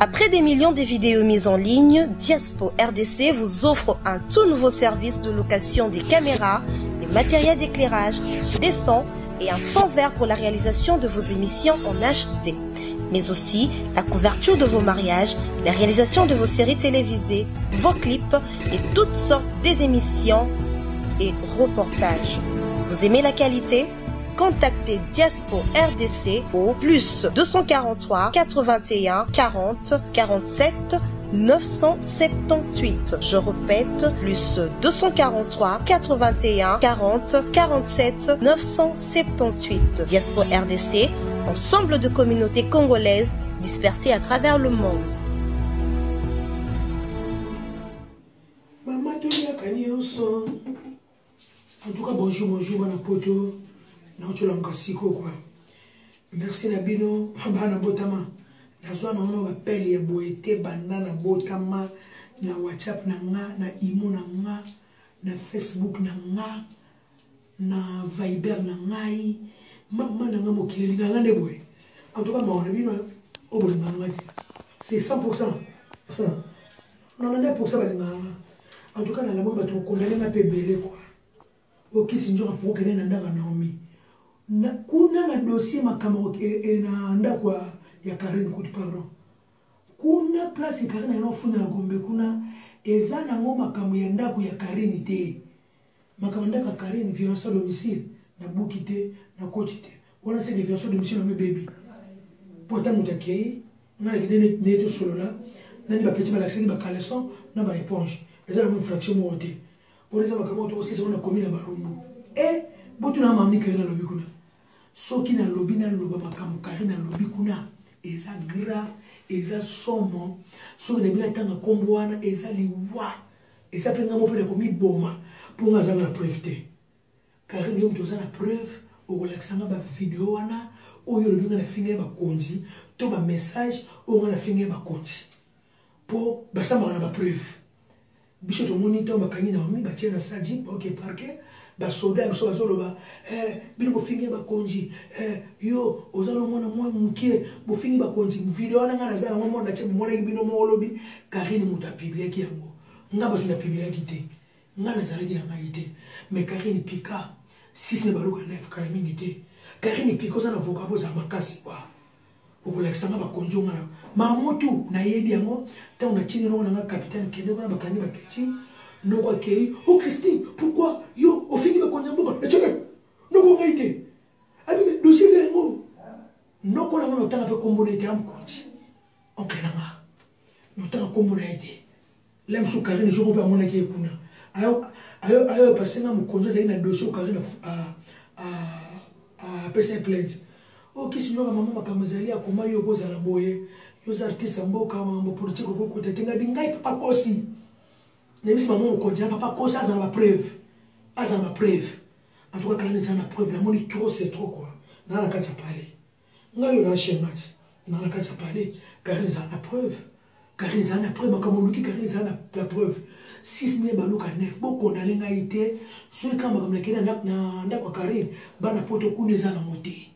Après des millions de vidéos mises en ligne, Diaspo RDC vous offre un tout nouveau service de location des caméras, des matériels d'éclairage, des sons et un fond vert pour la réalisation de vos émissions en HD. Mais aussi la couverture de vos mariages, la réalisation de vos séries télévisées, vos clips et toutes sortes des émissions et reportages. Vous aimez la qualité? Contactez Diaspo RDC au plus 243 81 40 47 978. Je répète, plus 243 81 40 47 978. Diaspo RDC, ensemble de communautés congolaises dispersées à travers le monde. En tout cas, bonjour, mon poto. Merci Nabino, Bana Botama. La zone on va payer boete banana botama na WhatsApp na imo na Facebook na Viber na ngai mama na mokili nga ngane boy. En tout cas, on a vu au bon c'est 100%. Non, 9% en tout cas, dans la mort, on condamne un peu belé quoi. Ok, si nous avons qu'elle est dans Naomi. Kuna na dossier makamoko na ndakwa ya Karine kuti pardon. Kuna place Karine na funa na Gombe kuna eza na ngoma makambo ya ndako ya Karine te. Makambo ndaka Karine violence domicile na bukite na kotite. Wana c'est violence domicile na baby. Pourtant mutakei na ngene neto solo la nani ba petit malaxi ba caleçon na ba éponge. Eza la infraction moté. Oleza makambo to aussi on a commis na barumbu. Botu na mamni Karine na lobi kuna. Soki na lobi na loba makambo Karine na lobi kuna eza grave eza somo so na bila tanga kombo wana eza liwa eza penga mo pele komi boma pour nga na preuve te Karine yo mtoza na preuve o relaxanga ba video wana oyo lobi na finga ba konzi to ba message o na finga ba konzi po basamba na ba preuve biso to monitor bakanyi na mi ba tiena saji OK parquet ba soda biso bazoloba bino bofingi ba konji yo ozalo mona mwa mukie bofingi ba konji video wana ngana za ngoma na che mona bino mo lobi Karine muta publier ki yango ngaba tuna publier ki te ngana zala ki na maite mais Karine pika si ne baluka nef kala mingi te Karine pika za na vocabo za makasi kwa okolekisanga ba konji ngana mamotu na yebi yango ta on a chini no na capitaine kende bana bakanyi ba petit. Non quoi oh Christine, pourquoi yo au fini ba konjamboka na cheke no ko ngaite abi dossier c'est ngo no ko na no tanga pe kombo na am konji on kenanga no tanga kombo na ite lem su Karine je ko ba mona ke kuna ayo passer na mo konjo za ina dossier Karine a PC plainte oh kisi nyoka mama makamazali akoma yo ko za la boye yo za artiste mboka mambo politique ko ko tetenga bingai papa kosi. Même maman au quotidien, papa, quoi ça, ça n'a pas preuve. Ah, ça n'a pas preuve. En tout cas, quand ça n'a pas preuve, la monnaie trop, c'est trop quoi. Dans la case à parler. N'a eu un chien match. Dans la case à parler, car ils ont la preuve. Car ils ont la preuve, mais comme on dit, car ils ont la preuve. 6 000 balous à 9. Beaucoup on a l'engagité. Ceux qui ont comme la Kenya n'a pas Karine, ban à poto qu'on les a la montée.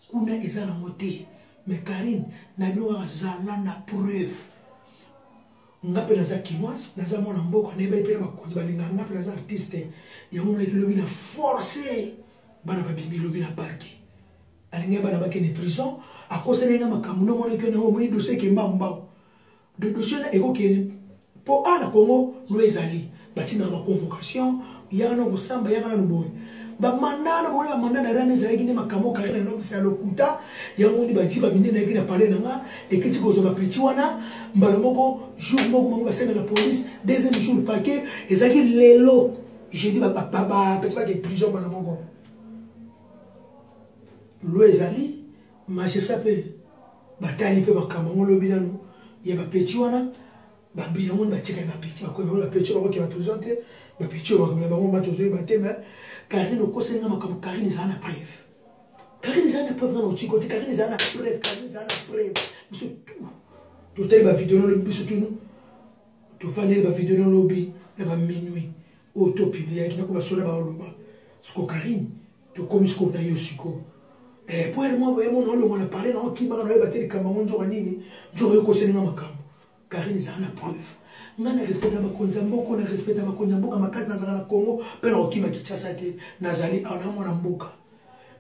Qu'on les a la montée. Mais Karine n'a pas preuve. Ngape na za kinoise na za mwana mboka na ebeli pele bakonzi balinga ngape na za artiste ya mwana kilobi na forcé bana babimi lobi na parke alinga bana bakene prison akose na makambo no mwana kyo na moni dossier ke mbamba de dossier na eko ke po ana Congo lo ezali batina ba convocation ya na kusamba ya na boy ba mandana bo ba mandana rane za yiki ne makambo Karine no bisa lokuta ya ngoni ba jiba binde na yiki na pale na nga ekiti ko zo ba peti wana mbalo moko jour moko mango ba sena la police deuxième jour paquet ezaki lelo j'ai dit ba petit pas que prison bana moko lo ezali ma je sape batali pe makambo ngolo binano ya ba peti wana ba biyango ba tika ba peti ba ko ba peti ba ko ba présenter ba peti ba ko ba tozo ba tema Karine au conseil n'a pas Karine ça na preuve. Karine ça na preuve dans notre côté. Karine ça na preuve. Karine ça na preuve. C'est tout. Tout tel va vidéo dans le but surtout nous. Tout fanel va vidéo dans le lobby. Là va minuit. Auto publié qui n'a pas sur la bas au loba. Ce que Karine. Tout comme ce qu'on a eu aussi quoi. Pour moi, on a parlé, qui m'a battu les Cameroun, je reconnais ma camp. Car ils ont la preuve. On a respect à ma konzambo, on a respect à ma konzambo, à ma case dans le Congo, pero qui m'a quitté ça, Nazali, en amont en boka.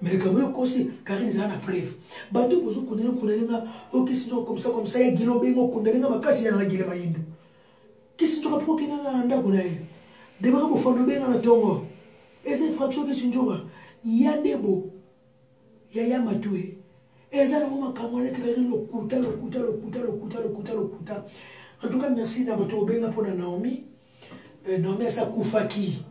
Mais le Cameroun aussi, car ils ont la preuve. Bateau, vous connaissez, ok, si comme ça, il y a Guillaume Bengo, condamné ma casse, il y a un Guillaume Maïndo. Qu'est-ce que tu as pour qu'il y ait un Andabounaï? Des barres pour faire le bien dans la Tongo. Et c'est une fraction de Sinjora. Il y a des beaux. Yaya matoué. Ezala mama kamwana tele le kuta. En tout cas, merci d'avoir benga pour Naomi. Naomi sa kufaki.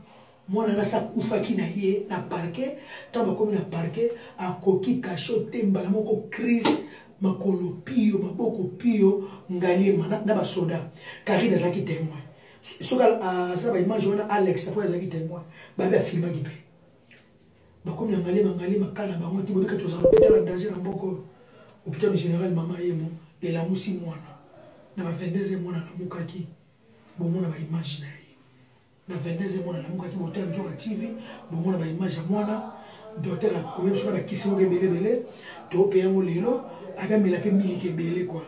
Mwana na sa kufaki na ye na parquet. Tamba comme na parquet a koki kacho temba la moko crise makolo pio maboko pio ngalié na ba soda. Karine zaki témoin. Soka ça ba image on Alex après zaki témoin. Ba ba filma gipe. Comme mangali makala bango ti bobeka toza hôpital danger na mboko hôpital général mama yemo et la musi mwana na ba 22e mwana na mukaki bo mona ba image na ye na 22e mwana na mukaki botel njoka TV bo mona ba image ya mwana docteur a même sur ba kisimo ke belé to pe yango lelo aka mela pe miliki belé quoi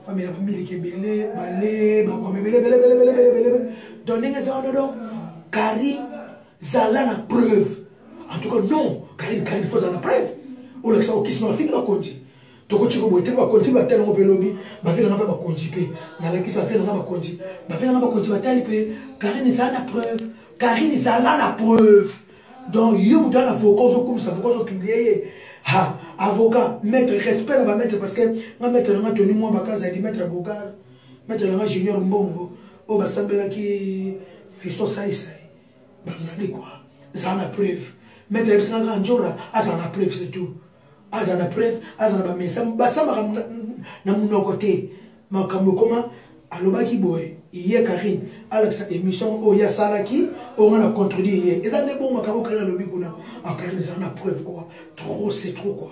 famille la famille ke belé balé ba ko belé donc ninga za ono kari zala na preuve. En tout cas, non, car il faut en preuve. On a ça qui sont affichés à conti. Toko chiko boite ba conti ba tellement pe lobby, ba fait na ba conti pe. Na la qui ça fait na ba conti. Ba fait na ba conti ba tali pe, car il y a la preuve. Car il y a la preuve. Donc il y a un avocat comme ça, avocat publié. Ah, avocat, maître respect là ba maître parce que na maître na tenu moi ba casa di maître avocat. Maître na junior mbongo. O ba sambela ki fisto sai. Ba zali quoi. Ça la preuve. Maître Ebsanga Njora, azana preuve c'est tout. Azana preuve, azana mesa basama na munokote. Makambo koma alobaki boy, iye Karine, Alex émission o ya salaki, on a contredit. Ezane bon makambo kana lobi kuna. Ah Karine ça na preuve quoi. Trop c'est trop quoi.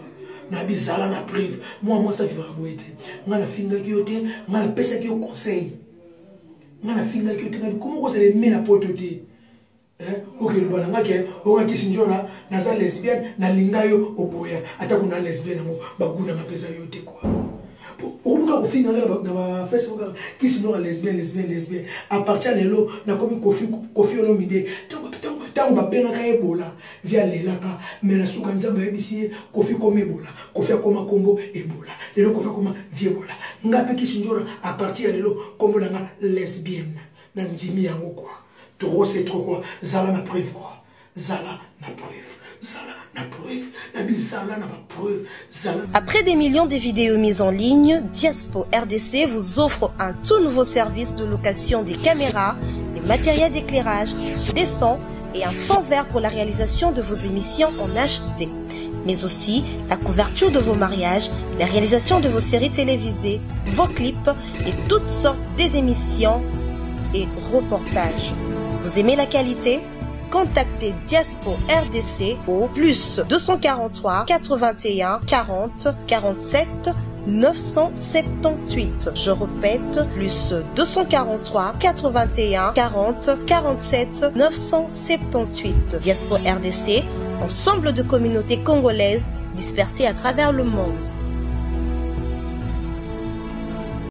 Na bizala na preuve. Moi ça vivra boete. Ngana finga ki yote, ngana pesa ki conseil. Ngana finga ki yote ngabi comment ko se le mena potote. Ok, le balangake, on a qui s'injora, naza lesbienne, na lingayo, oboya, attaque na lesbienne, baguna na pesa yote quoi. On va finir na Facebook qui s'injora lesbienne. À partir de là, na comme Kofi on mide. Tant ba benga ka Ebola via lelaka, mais la soukanza ba ebisi Kofi comme Ebola, Kofi comme Combo Ebola. Et le Kofi comme Ebola. Ngape qui s'injora à partir de là comme na lesbienne, na nzimi yango quoi. Trop c'est trop quoi. Zala na preuve quoi. Zala na preuve. Zala na preuve. Zala na preuve. Zala. Après des millions de vidéos mises en ligne, Diaspo RDC vous offre un tout nouveau service de location des caméras, des matériels d'éclairage, des sons et un fond vert pour la réalisation de vos émissions en HD. Mais aussi la couverture de vos mariages, la réalisation de vos séries télévisées, vos clips et toutes sortes des émissions et reportages. Vous aimez la qualité? Contactez Diaspo RDC au plus 243 81 40 47 978. Je répète, plus 243 81 40 47 978. Diaspo RDC, ensemble de communautés congolaises dispersées à travers le monde.